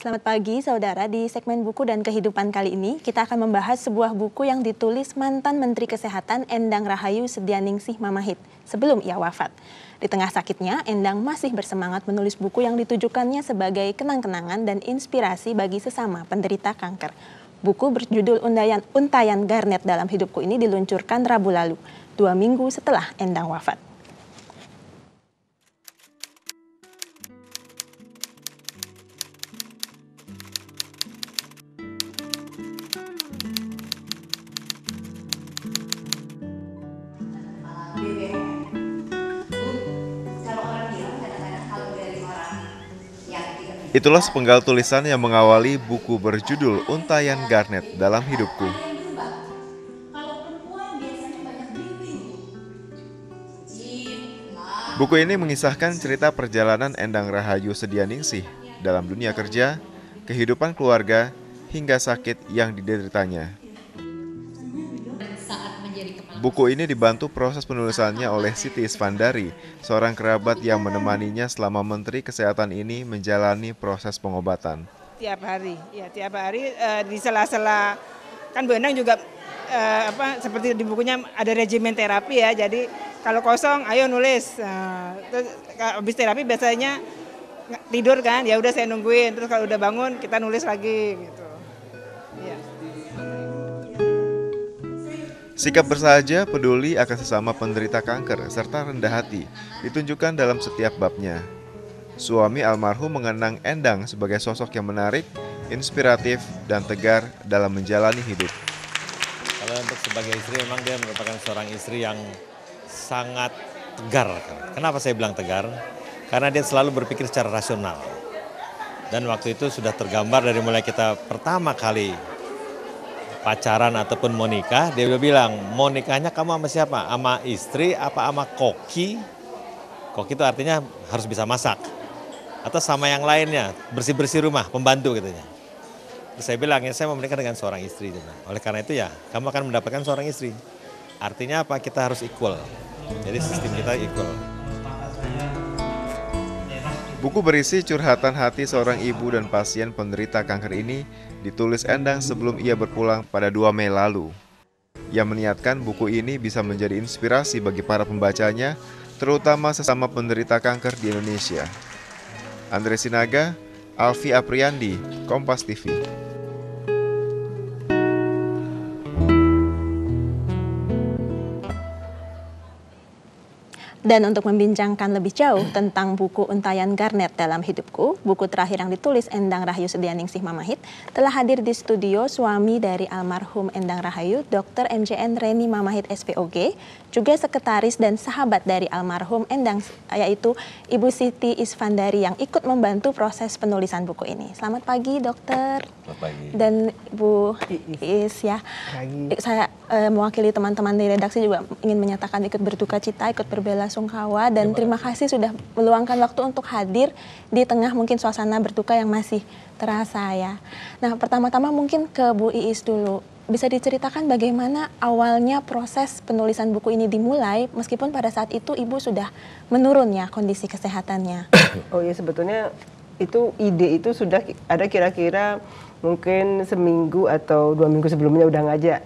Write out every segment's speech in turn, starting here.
Selamat pagi saudara, di segmen buku dan kehidupan kali ini kita akan membahas sebuah buku yang ditulis mantan Menteri Kesehatan Endang Rahayu Sedianingsih Mamahit sebelum ia wafat. Di tengah sakitnya, Endang masih bersemangat menulis buku yang ditujukannya sebagai kenang-kenangan dan inspirasi bagi sesama penderita kanker. Buku berjudul Untayan Garnet Dalam Hidupku ini diluncurkan Rabu lalu, 2 minggu setelah Endang wafat. Itulah sepenggal tulisan yang mengawali buku berjudul Untayan Garnet Dalam Hidupku. Buku ini mengisahkan cerita perjalanan Endang Rahayu Sedianingsih dalam dunia kerja, kehidupan keluarga, hingga sakit yang dideritanya. Buku ini dibantu proses penulisannya oleh Siti Isfandari, seorang kerabat yang menemaninya selama Menteri Kesehatan ini menjalani proses pengobatan. Tiap hari di sela-sela, kan Bu Endang juga seperti di bukunya ada regimen terapi ya. Jadi kalau kosong, ayo nulis. Terus habis terapi biasanya tidur kan, ya udah saya nungguin. Terus kalau udah bangun kita nulis lagi gitu. Ya. Sikap bersahaja, peduli akan sesama penderita kanker, serta rendah hati ditunjukkan dalam setiap babnya. Suami almarhum mengenang Endang sebagai sosok yang menarik, inspiratif, dan tegar dalam menjalani hidup. Kalau untuk sebagai istri, memang dia merupakan seorang istri yang sangat tegar. Kenapa saya bilang tegar? Karena dia selalu berpikir secara rasional. Dan waktu itu sudah tergambar dari mulai kita pertama kali pacaran ataupun mau nikah, dia udah bilang, mau nikahnya kamu sama siapa? Sama istri apa sama koki? Koki itu artinya harus bisa masak. Atau sama yang lainnya, bersih-bersih rumah, pembantu katanya. Terus saya bilang, ya saya mau menikah dengan seorang istri. Oleh karena itu ya, kamu akan mendapatkan seorang istri. Artinya apa? Kita harus equal. Jadi sistem kita equal. Buku berisi curhatan hati seorang ibu dan pasien penderita kanker ini ditulis Endang sebelum ia berpulang pada 2 Mei lalu. Ia meniatkan buku ini bisa menjadi inspirasi bagi para pembacanya, terutama sesama penderita kanker di Indonesia. Andre Sinaga, Alfi Apriandi, Kompas TV. Dan untuk membincangkan lebih jauh tentang buku Untayan Garnet Dalam Hidupku, buku terakhir yang ditulis Endang Rahayu Sedianingsih Mamahit, telah hadir di studio suami dari almarhum Endang Rahayu, Dr. MJN Reni Mamahit SPOG, juga sekretaris dan sahabat dari almarhum Endang, yaitu Ibu Siti Isfandari yang ikut membantu proses penulisan buku ini. Selamat pagi, Dokter. Selamat pagi. Dan Bu Is ya. Saya mewakili teman-teman di redaksi juga ingin menyatakan ikut berduka cita, ikut berbelasungkawa, dan terima kasih sudah meluangkan waktu untuk hadir di tengah mungkin suasana berduka yang masih terasa ya. Nah, pertama-tama mungkin ke Bu Iis dulu. Bisa diceritakan bagaimana awalnya proses penulisan buku ini dimulai, meskipun pada saat itu Ibu sudah menurun ya kondisi kesehatannya. Oh ya, sebetulnya itu ide itu sudah ada kira-kira mungkin seminggu atau 2 minggu sebelumnya udah ngajak.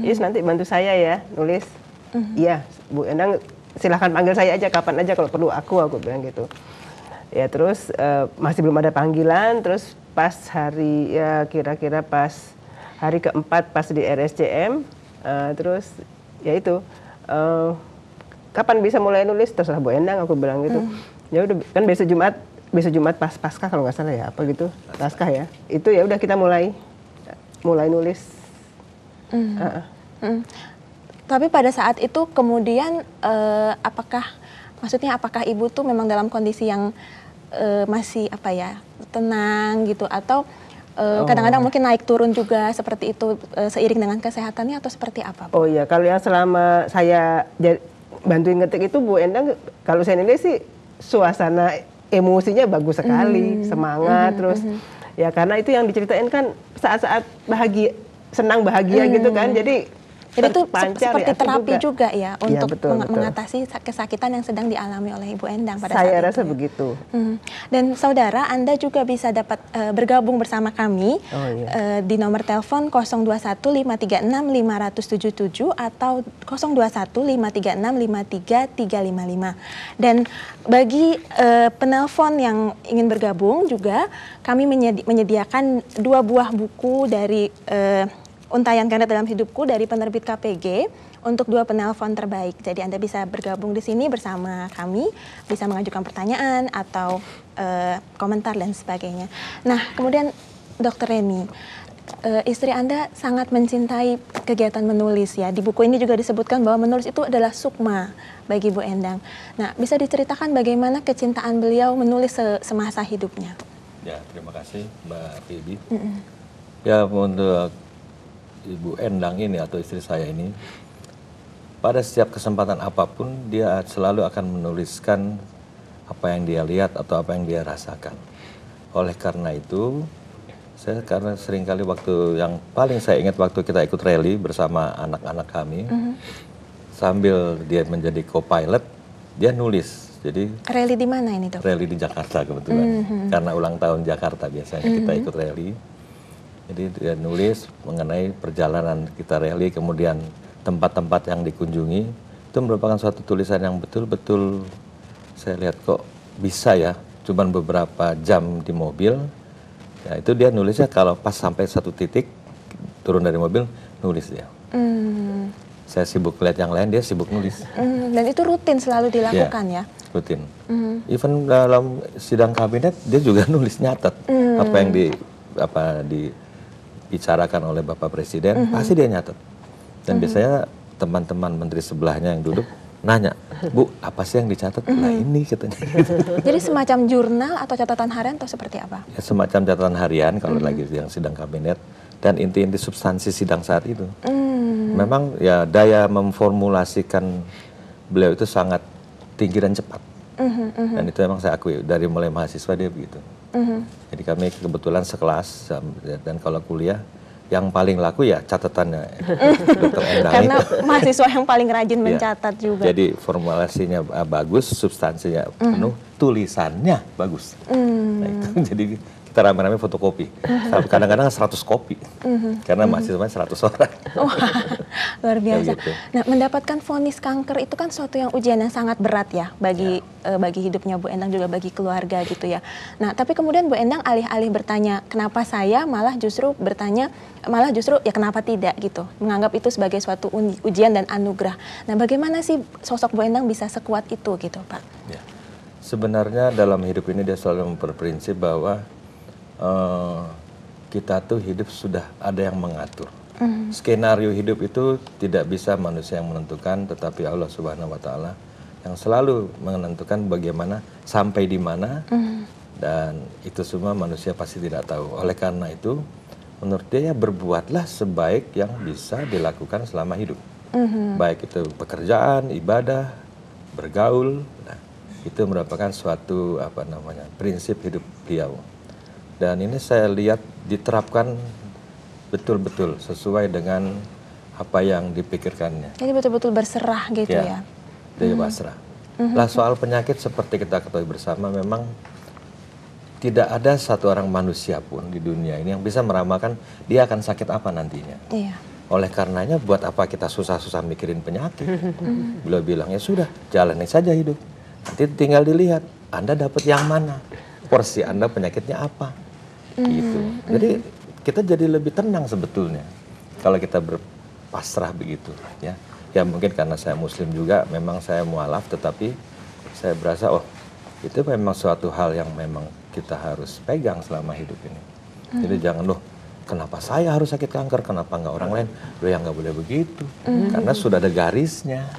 Yes, nanti bantu saya ya nulis. Iya, Bu Endang silahkan panggil saya aja kapan aja kalau perlu aku bilang gitu. Ya terus masih belum ada panggilan, terus pas hari ya kira-kira pas hari keempat pas di RSCM, terus ya itu kapan bisa mulai nulis, terserah Bu Endang aku bilang gitu. Ya udah kan besok Jumat pas Paskah kalau nggak salah ya apa gitu, Paskah ya. Itu ya udah kita mulai nulis. Tapi pada saat itu kemudian apakah Ibu tuh memang dalam kondisi yang masih tenang gitu, atau kadang-kadang mungkin naik turun juga seperti itu seiring dengan kesehatannya, atau seperti apa, Bu? Oh iya, kalau yang selama saya bantuin ngetik itu Bu Endang, kalau saya nulis sih suasana emosinya bagus sekali, semangat terus ya karena itu yang diceritain kan saat-saat bahagia, senang bahagia gitu kan, jadi Jadi itu terpancar seperti ya, aku terapi juga ya Iya, untuk betul, betul. mengatasi kesakitan yang sedang dialami oleh Ibu Endang pada Saya saat rasa itu. begitu. Dan saudara, Anda juga bisa dapat bergabung bersama kami Oh, iya. di nomor telepon 021 536 577 atau 021 536 53355. Dan bagi penelpon yang ingin bergabung juga kami menyediakan 2 buah buku dari Untayan Kandidat Dalam Hidupku dari penerbit KPG untuk 2 penelpon terbaik. Jadi Anda bisa bergabung di sini bersama kami, bisa mengajukan pertanyaan atau komentar dan sebagainya. Nah, kemudian Dr. Reni, istri Anda sangat mencintai kegiatan menulis ya. Di buku ini juga disebutkan bahwa menulis itu adalah sukma bagi Bu Endang. Nah, bisa diceritakan bagaimana kecintaan beliau menulis semasa hidupnya? Ya, terima kasih Mbak Phoebe. Ya, untuk Ibu Endang ini atau istri saya ini, pada setiap kesempatan apapun dia selalu akan menuliskan apa yang dia lihat atau apa yang dia rasakan. Oleh karena itu, karena seringkali waktu yang paling saya ingat waktu kita ikut rally bersama anak-anak kami, sambil dia menjadi co-pilot, dia nulis. Jadi Rally di mana ini, Dok? rally di Jakarta kebetulan, karena ulang tahun Jakarta biasanya kita ikut rally. Jadi dia nulis mengenai perjalanan kita rally, kemudian tempat-tempat yang dikunjungi. Itu merupakan suatu tulisan yang betul-betul saya lihat kok bisa ya, cuman beberapa jam di mobil. Ya itu dia nulisnya kalau pas sampai satu titik, turun dari mobil, nulis dia. Saya sibuk lihat yang lain, dia sibuk nulis. Dan itu rutin selalu dilakukan ya? Rutin. Even dalam sidang kabinet, dia juga nulis nyatet. Apa yang dibicarakan oleh Bapak Presiden, pasti dia nyatet. Dan biasanya teman-teman menteri sebelahnya yang duduk nanya, Bu, apa sih yang dicatat? Nah ini katanya. Jadi semacam jurnal atau catatan harian atau seperti apa? Ya, semacam catatan harian kalau lagi yang sidang kabinet dan inti-inti substansi sidang saat itu. Memang ya daya memformulasikan beliau itu sangat tinggi dan cepat. Dan itu memang saya akui dari mulai mahasiswa dia begitu. Jadi kami kebetulan sekelas dan kalau kuliah yang paling laku ya catatannya Dr. Endang. Karena mahasiswa yang paling rajin mencatat juga. Jadi formulasinya bagus, substansinya penuh, tulisannya bagus. Nah, itu jadi kita rame-rame fotokopi. Kadang-kadang 100 kopi. Karena mahasiswanya 100 orang. Wah, luar biasa. Gitu. Nah, mendapatkan vonis kanker itu kan suatu yang ujian yang sangat berat ya bagi hidupnya Bu Endang juga bagi keluarga gitu ya. Nah, tapi kemudian Bu Endang alih-alih bertanya kenapa saya malah justru ya kenapa tidak gitu. Menganggap itu sebagai suatu ujian dan anugerah. Nah, bagaimana sih sosok Bu Endang bisa sekuat itu gitu, Pak? Ya. Sebenarnya dalam hidup ini dia selalu berprinsip bahwa kita tuh hidup sudah ada yang mengatur. Skenario hidup itu tidak bisa manusia yang menentukan, tetapi Allah Subhanahu wa Ta'ala yang selalu menentukan bagaimana sampai di mana, dan itu semua manusia pasti tidak tahu. Oleh karena itu, menurut dia ya berbuatlah sebaik yang bisa dilakukan selama hidup. Baik itu pekerjaan, ibadah, bergaul, nah, itu merupakan suatu prinsip hidup beliau. Dan ini saya lihat diterapkan betul-betul sesuai dengan apa yang dipikirkannya. Jadi betul-betul berserah gitu ya? Dia pasrah. Lah soal penyakit seperti kita ketahui bersama, memang tidak ada satu orang manusia pun di dunia ini yang bisa meramalkan dia akan sakit apa nantinya. Iya. Oleh karenanya buat apa kita susah-susah mikirin penyakit? Beliau bilang ya sudah, jalani saja hidup. Nanti tinggal dilihat Anda dapat yang mana, porsi Anda penyakitnya apa. Gitu. Jadi kita jadi lebih tenang sebetulnya kalau kita berpasrah begitu ya. Ya mungkin karena saya muslim juga, memang saya mualaf, tetapi saya berasa itu memang suatu hal yang memang kita harus pegang selama hidup ini. Jadi jangan kenapa saya harus sakit kanker, kenapa nggak orang lain? Yang nggak boleh begitu, karena sudah ada garisnya.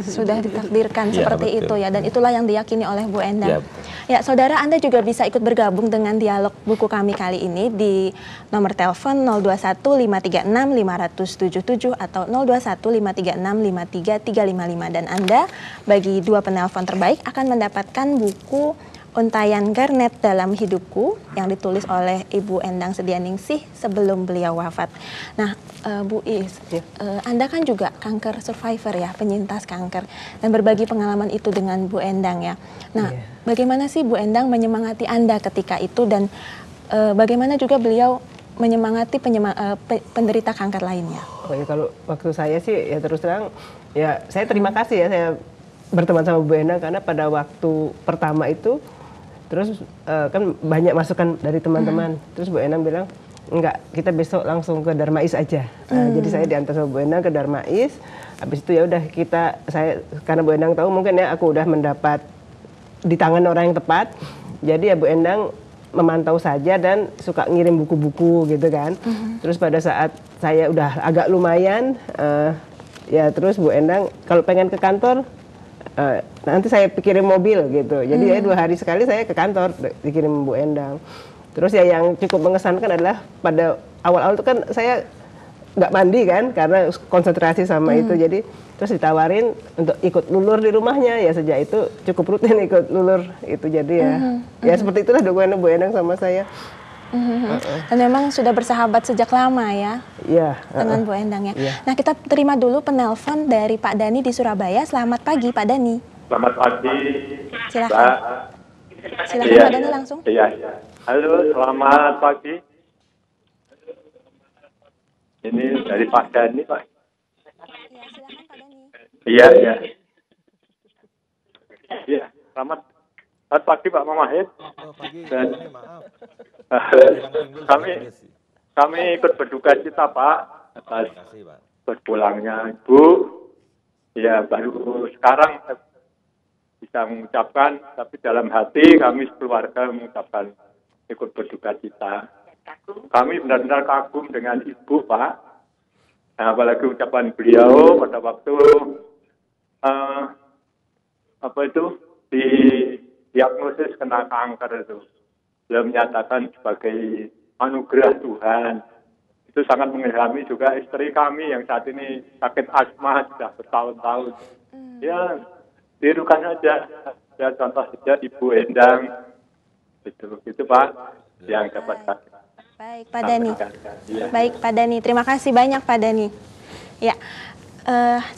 Sudah ditakdirkan Ya, seperti betul. itu ya, dan itulah yang diyakini oleh Bu Endang. Ya, betul. Ya, saudara, Anda juga bisa ikut bergabung dengan dialog buku kami kali ini di nomor telepon 021 536 577 atau 021 536 53355, dan Anda bagi 2 penelpon terbaik akan mendapatkan buku Untayan Garnet dalam Hidupku yang ditulis oleh Ibu Endang Sedianingsih sebelum beliau wafat. Nah, Bu Is, Anda kan juga kanker survivor ya, penyintas kanker, dan berbagi pengalaman itu dengan Bu Endang ya. Nah, bagaimana sih Bu Endang menyemangati Anda ketika itu, dan bagaimana juga beliau menyemangati penderita kanker lainnya? Oh ya, kalau waktu saya sih ya terus terang ya saya terima kasih ya saya berteman sama Bu Endang, karena pada waktu pertama itu terus kan banyak masukan dari teman-teman. Terus Bu Endang bilang, enggak, kita besok langsung ke Darmais aja. Jadi saya diantar sama Bu Endang ke Darmais. Habis itu ya udah karena Bu Endang tahu mungkin ya aku udah mendapat di tangan orang yang tepat. Jadi ya Bu Endang memantau saja dan suka ngirim buku-buku gitu kan. Terus pada saat saya udah agak lumayan, ya terus Bu Endang kalau pengen ke kantor, nanti saya kirim mobil gitu. Jadi ya 2 hari sekali saya ke kantor dikirim Bu Endang. Terus ya yang cukup mengesankan adalah pada awal-awal itu kan saya nggak mandi kan karena konsentrasi sama itu. Jadi terus ditawarin untuk ikut lulur di rumahnya, ya sejak itu cukup rutin ikut lulur itu. Jadi ya seperti itulah dokumen Bu Endang sama saya. Dan memang sudah bersahabat sejak lama ya, dengan Bu Endang ya. Nah, kita terima dulu penelpon dari Pak Dani di Surabaya. Selamat pagi Pak Dani. Selamat pagi. Silakan. Silakan Pak Dani langsung. Iya. Halo, selamat pagi. Ini dari Pak Dani, Pak. Ya, silakan Pak Dani. Iya. Iya, selamat pagi Pak Mamahid. Dan kami ikut berduka cita Pak atas berpulangnya Ibu. Ya, baru sekarang bisa mengucapkan, tapi dalam hati kami sekeluarga mengucapkan ikut berduka cita. Kami benar-benar kagum dengan Ibu Pak. Nah, apalagi ucapan beliau pada waktu diagnosis kena kanker itu. Beliau menyatakan sebagai anugerah Tuhan. Itu sangat mengilhami juga istri kami yang saat ini sakit asma sudah bertahun-tahun. Ya, tirukan saja. Ya, contoh saja Ibu Endang. Itu Pak yang dapat kami. Baik Pak Dani. Baik Pak Dani, terima kasih banyak Pak Dani. Ya.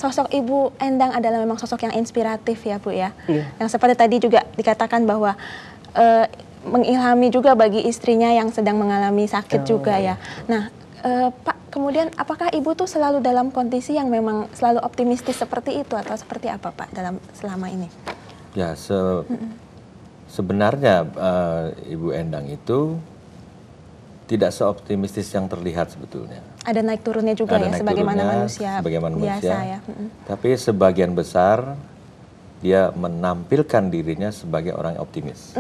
Sosok Ibu Endang adalah memang sosok yang inspiratif ya Bu ya. Yang seperti tadi juga dikatakan bahwa mengilhami juga bagi istrinya yang sedang mengalami sakit juga ya. Nah Pak, kemudian apakah Ibu tuh selalu dalam kondisi yang memang selalu optimistis seperti itu atau seperti apa Pak dalam selama ini? Ya sebenarnya Ibu Endang itu tidak seoptimistis yang terlihat sebetulnya. Ada naik turunnya juga ya, sebagaimana manusia biasa ya. Tapi sebagian besar dia menampilkan dirinya sebagai orang yang optimis.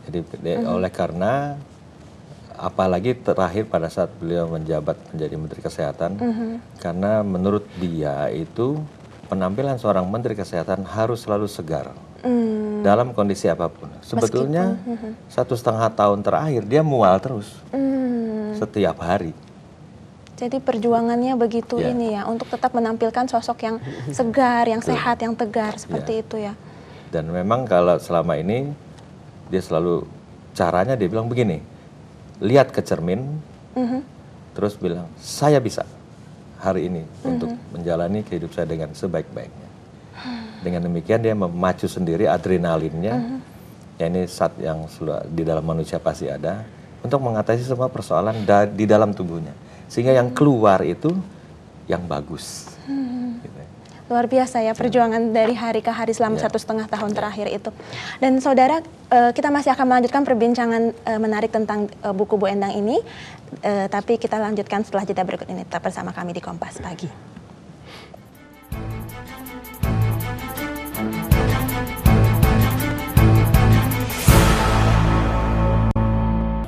Jadi oleh karena apalagi terakhir pada saat beliau menjabat menjadi Menteri Kesehatan, karena menurut dia itu penampilan seorang Menteri Kesehatan harus selalu segar. Dalam kondisi apapun. Sebetulnya 1,5 tahun terakhir dia mual terus. Setiap hari. Jadi perjuangannya begitu ini ya, untuk tetap menampilkan sosok yang segar, yang sehat, yang tegar, seperti itu ya. Dan memang kalau selama ini, dia selalu, caranya dia bilang begini, lihat ke cermin, terus bilang, saya bisa hari ini untuk menjalani kehidupan saya dengan sebaik-baiknya. Dengan demikian dia memacu sendiri adrenalinnya, ya ini zat yang di dalam manusia pasti ada, untuk mengatasi semua persoalan di dalam tubuhnya. Sehingga yang keluar itu yang bagus. Gitu. Luar biasa ya perjuangan dari hari ke hari selama 1,5 tahun terakhir itu. Dan saudara, kita masih akan melanjutkan perbincangan menarik tentang buku Bu Endang ini. Tapi kita lanjutkan setelah jeda berikut ini. Tetap bersama kami di Kompas Pagi.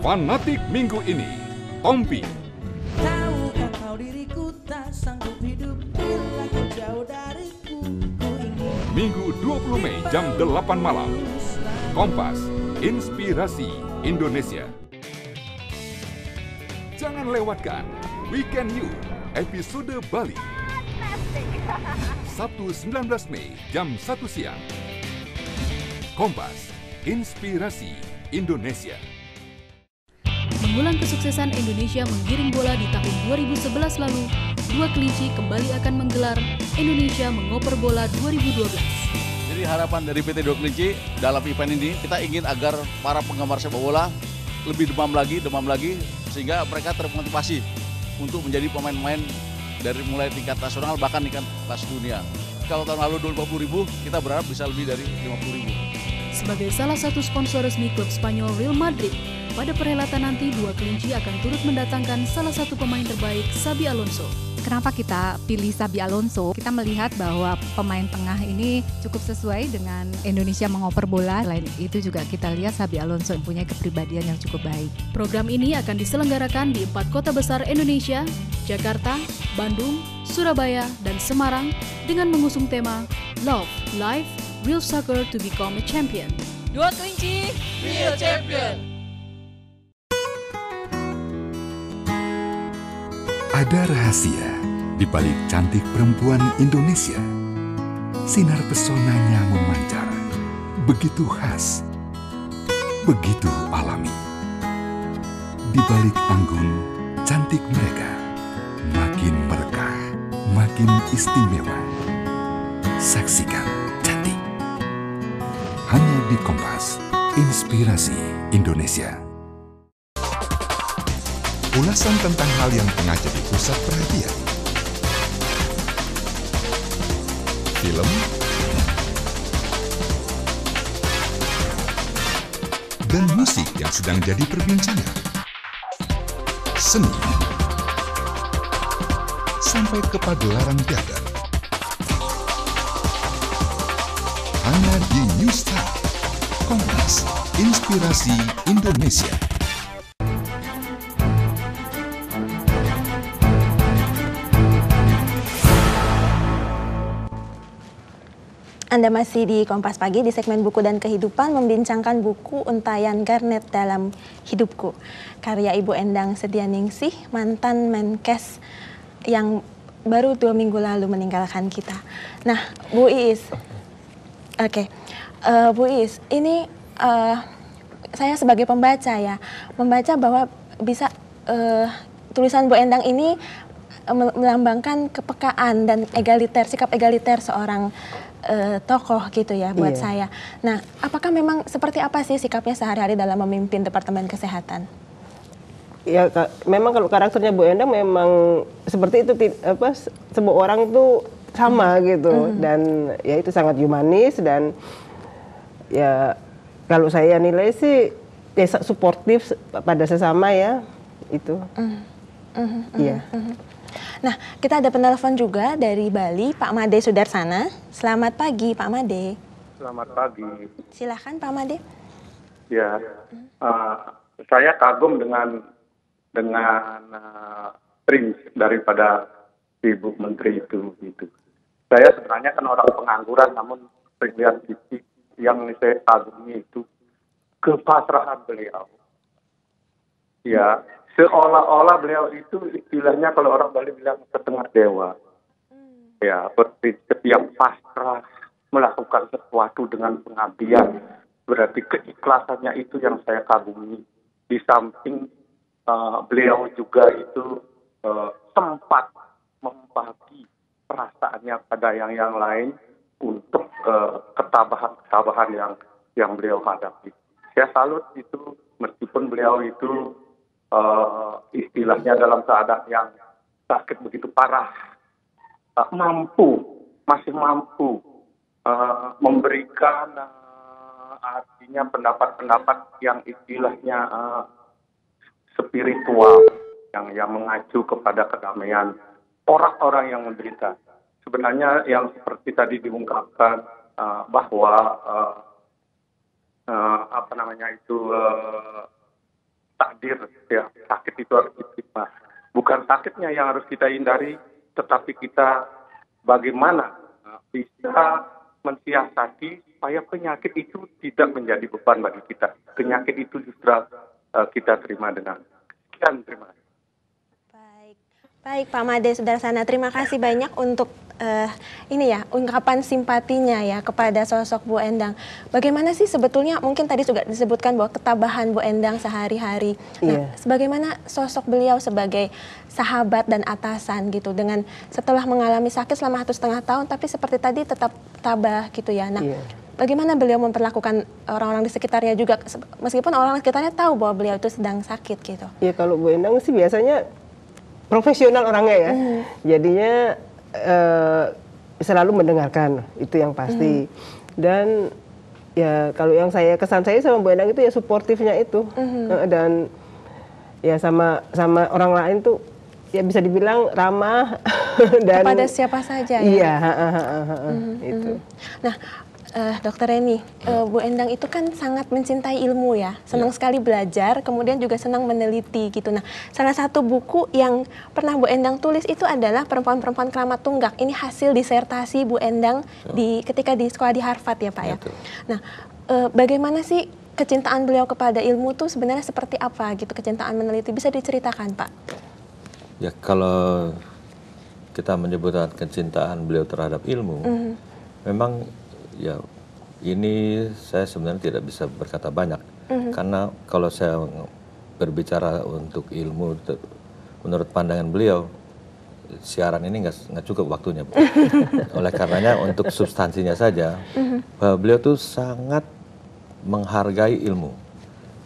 Fanatik minggu ini, Tompi. Tahukah kau diriku tak sanggup hidup bila kau jauh dariku. Minggu 20 Mei jam 8 malam. Kompas, Inspirasi Indonesia. Jangan lewatkan Weekend You, episode Bali. Sabtu 19 Mei jam 1 siang. Kompas, Inspirasi Indonesia. Mengulang kesuksesan Indonesia menggiring bola di tahun 2011 lalu, dua kelinci kembali akan menggelar Indonesia Mengoper Bola 2012. Jadi harapan dari PT Dua Kelinci dalam event ini, kita ingin agar para penggemar sepak bola lebih demam lagi, sehingga mereka termotivasi untuk menjadi pemain-pemain dari mulai tingkat nasional bahkan tingkat kelas dunia. Kalau tahun lalu 20.000, kita berharap bisa lebih dari 50.000. Sebagai salah satu sponsor resmi klub Spanyol Real Madrid, pada perhelatan nanti dua kelinci akan turut mendatangkan salah satu pemain terbaik, Xabi Alonso. Kenapa kita pilih Xabi Alonso? Kita melihat bahwa pemain tengah ini cukup sesuai dengan Indonesia Mengoper Bola. Selain itu juga kita lihat Xabi Alonso punya kepribadian yang cukup baik. Program ini akan diselenggarakan di 4 kota besar Indonesia, Jakarta, Bandung, Surabaya, dan Semarang dengan mengusung tema Love, Life, Real Soccer to Become a Champion. Dua kelinci, Real Champion. Ada rahasia di balik cantik perempuan Indonesia. Sinar pesonanya memancar, begitu khas, begitu alami. Di balik anggun, cantik mereka makin berkah, makin istimewa. Saksikan cantik. Hanya di Kompas, Inspirasi Indonesia. Ulasan tentang hal yang tengah jadi pusat perhatian. Film, dan musik yang sedang jadi perbincangan. Seni, sampai ke pagelaran teater. Hanya di Newstar, Kompas, Inspirasi Indonesia. Anda masih di Kompas Pagi di segmen Buku dan Kehidupan membincangkan buku Untayan Garnet dalam Hidupku. Karya Ibu Endang Sedianingsih, mantan Menkes yang baru 2 minggu lalu meninggalkan kita. Nah, Bu Iis. Bu Iis, ini saya sebagai pembaca ya, membaca bahwa bisa tulisan Bu Endang ini melambangkan kepekaan dan egaliter, sikap egaliter seorang tokoh gitu ya buat saya. Nah, apakah memang seperti apa sih sikapnya sehari-hari dalam memimpin Departemen Kesehatan? Ya, memang kalau karakternya Bu Endang memang seperti itu, semua orang tuh sama gitu, dan ya itu sangat humanis, dan ya kalau saya nilai sih ya suportif pada sesama ya itu. Iya. Nah, kita ada penelpon juga dari Bali, Pak Made Sudarsana. Selamat pagi, Pak Made. Selamat pagi. Silahkan, Pak Made. Ya, saya kagum dengan prinsip daripada Ibu Menteri itu. Gitu. Saya sebenarnya kan orang pengangguran, namun terlihat yang saya kagumi itu kepasrahan beliau. Ya. Seolah-olah beliau itu istilahnya kalau orang Bali bilang setengah dewa. Ya, berprinsip yang pasrah, melakukan sesuatu dengan pengabdian. Berarti keikhlasannya itu yang saya kagumi. Di samping beliau juga itu sempat membagi perasaannya pada yang lain untuk ketabahan yang beliau hadapi. Saya salut itu, meskipun beliau itu istilahnya dalam keadaan yang sakit begitu parah, masih mampu memberikan artinya pendapat-pendapat yang istilahnya spiritual, yang mengacu kepada kedamaian orang-orang yang menderita. Sebenarnya yang seperti tadi diungkapkan bahwa takdir, ya, sakit itu harus diterima. Bukan sakitnya yang harus kita hindari, tetapi kita bagaimana bisa mensiasati supaya penyakit itu tidak menjadi beban bagi kita. Penyakit itu justru kita terima dengan sekian. Terima kasih. Baik, Pak Made Sudarsana, terima kasih banyak untuk ini ya ungkapan simpatinya ya kepada sosok Bu Endang. Bagaimana sih sebetulnya, mungkin tadi juga disebutkan bahwa ketabahan Bu Endang sehari-hari. Nah, sebagaimana sosok beliau sebagai sahabat dan atasan gitu, dengan setelah mengalami sakit selama 1,5 tahun tapi seperti tadi tetap tabah gitu ya. Nah, bagaimana beliau memperlakukan orang-orang di sekitarnya juga, meskipun orang sekitarnya tahu bahwa beliau itu sedang sakit gitu? Ya kalau Bu Endang sih biasanya profesional orangnya ya, jadinya selalu mendengarkan, itu yang pasti. Dan ya kalau yang kesan saya sama Bu Endang itu ya suportifnya itu, dan ya sama orang lain tuh ya bisa dibilang ramah dan kepada siapa saja ya. Iya, itu. Nah, Dokter Reni, Bu Endang itu kan sangat mencintai ilmu ya, senang sekali belajar, kemudian juga senang meneliti gitu. Nah, salah satu buku yang pernah Bu Endang tulis itu adalah Perempuan-Perempuan Keramat Tunggak. Ini hasil disertasi Bu Endang ketika di sekolah di Harvard ya Pak ya. Nah, bagaimana sih kecintaan beliau kepada ilmu tuh sebenarnya seperti apa gitu, kecintaan meneliti, bisa diceritakan Pak? Ya kalau kita menyebutkan kecintaan beliau terhadap ilmu, memang ya ini saya sebenarnya tidak bisa berkata banyak, karena kalau saya berbicara untuk ilmu menurut pandangan beliau, siaran ini nggak cukup waktunya. Oleh karenanya untuk substansinya saja, bahwa beliau tuh sangat menghargai ilmu.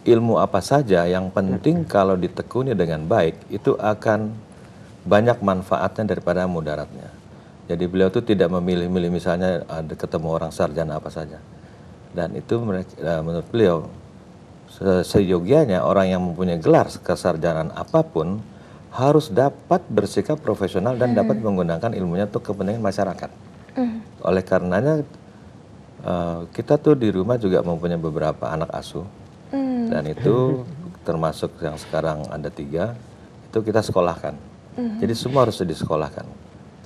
Ilmu apa saja yang penting kalau ditekuni dengan baik itu akan banyak manfaatnya daripada mudaratnya. Jadi beliau tuh tidak memilih-milih, misalnya ada ketemu orang sarjana apa saja. Dan itu menurut beliau seyogianya orang yang mempunyai gelar kesarjanaan apapun harus dapat bersikap profesional dan dapat menggunakan ilmunya untuk kepentingan masyarakat. Oleh karenanya kita tuh di rumah juga mempunyai beberapa anak asuh, dan itu termasuk yang sekarang ada 3, itu kita sekolahkan. Jadi semua harus disekolahkan.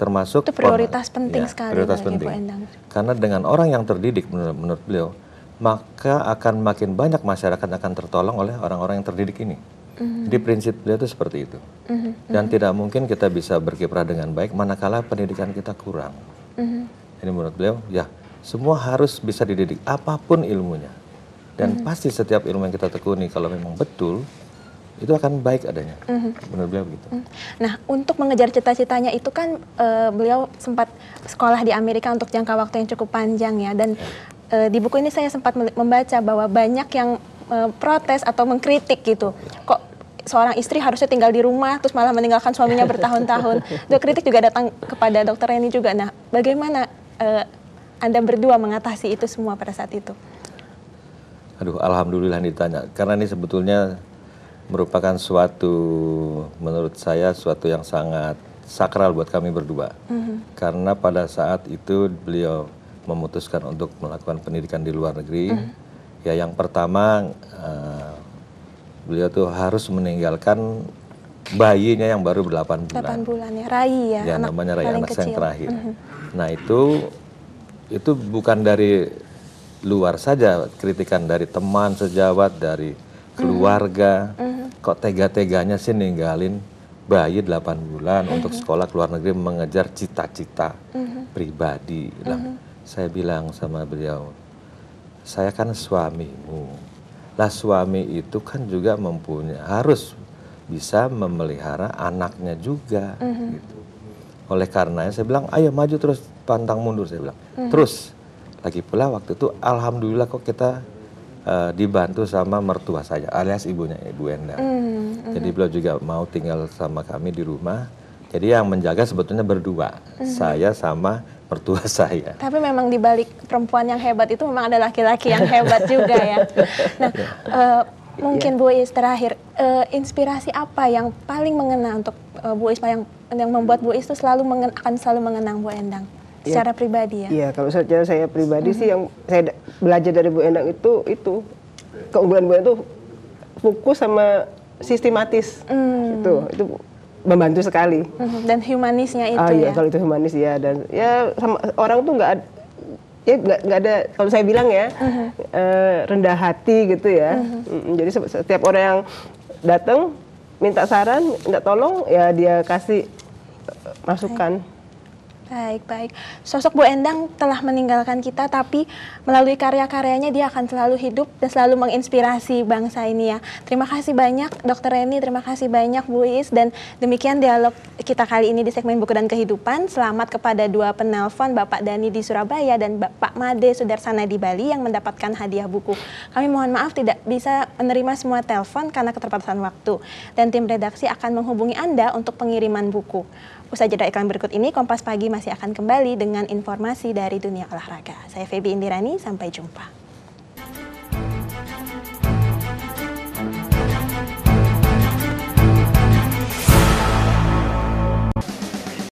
Termasuk itu prioritas penting sekali prioritas bagi penting. Bu Endang. Karena dengan orang yang terdidik menurut beliau, maka akan makin banyak masyarakat akan tertolong oleh orang-orang yang terdidik ini. Jadi prinsip beliau itu seperti itu. Dan tidak mungkin kita bisa berkiprah dengan baik manakala pendidikan kita kurang. Jadi menurut beliau, ya semua harus bisa dididik apapun ilmunya. Dan pasti setiap ilmu yang kita tekuni kalau memang betul, itu akan baik adanya, menurut beliau begitu. Nah, untuk mengejar cita-citanya itu kan beliau sempat sekolah di Amerika untuk jangka waktu yang cukup panjang ya, dan di buku ini saya sempat membaca bahwa banyak yang protes atau mengkritik gitu, kok seorang istri harusnya tinggal di rumah terus malah meninggalkan suaminya bertahun-tahun. Itu kritik juga datang kepada Dokter Reni juga. Nah, bagaimana Anda berdua mengatasi itu semua pada saat itu? Aduh, alhamdulillah ditanya, karena ini sebetulnya merupakan suatu, menurut saya, suatu yang sangat sakral buat kami berdua. Karena pada saat itu beliau memutuskan untuk melakukan pendidikan di luar negeri. Ya yang pertama, beliau tuh harus meninggalkan bayinya yang baru 8 bulan. 8 bulan ya, Rai ya, ya anak namanya Rai, anak kecil. yang terakhir. Nah itu bukan dari luar saja, kritikan dari teman sejawat, dari keluarga. Kok tega-teganya sih ninggalin bayi 8 bulan untuk sekolah ke luar negeri mengejar cita-cita pribadi. Saya bilang sama beliau, saya kan suamimu. Lah suami itu kan juga harus bisa memelihara anaknya juga. Gitu. Oleh karenanya saya bilang, ayo maju terus, pantang mundur, saya bilang. Terus, lagi pula waktu itu alhamdulillah kok kita dibantu sama mertua saya, alias ibunya, Ibu Endang. Jadi beliau juga mau tinggal sama kami di rumah. Jadi yang menjaga sebetulnya berdua, saya sama mertua saya. Tapi memang di balik perempuan yang hebat itu memang ada laki-laki yang hebat juga ya. Nah, mungkin Bu Is terakhir, inspirasi apa yang paling mengena untuk Bu Is, yang membuat Bu Is itu akan selalu mengenang Bu Endang? Secara pribadi ya? Iya, kalau secara saya pribadi sih yang saya belajar dari Bu Endang itu keunggulan Bu Endang itu fokus sama sistematis. Itu membantu sekali. Dan humanisnya itu ya? Iya, kalau itu humanis ya, dan ya sama orang tuh nggak ada, kalau saya bilang ya, rendah hati gitu ya. Jadi setiap orang yang datang minta saran, minta tolong, ya dia kasih masukan. Baik. Sosok Bu Endang telah meninggalkan kita, tapi melalui karya-karyanya dia akan selalu hidup dan selalu menginspirasi bangsa ini ya. Terima kasih banyak Dr. Reni, terima kasih banyak Bu Iis, dan demikian dialog kita kali ini di segmen Buku dan Kehidupan. Selamat kepada dua penelpon, Bapak Dani di Surabaya dan Bapak Made Sudarsana di Bali yang mendapatkan hadiah buku. Kami mohon maaf tidak bisa menerima semua telepon karena keterbatasan waktu, dan tim redaksi akan menghubungi Anda untuk pengiriman buku. Usai jeda iklan berikut ini, Kompas Pagi masih akan kembali dengan informasi dari dunia olahraga. Saya Feby Indirani, sampai jumpa.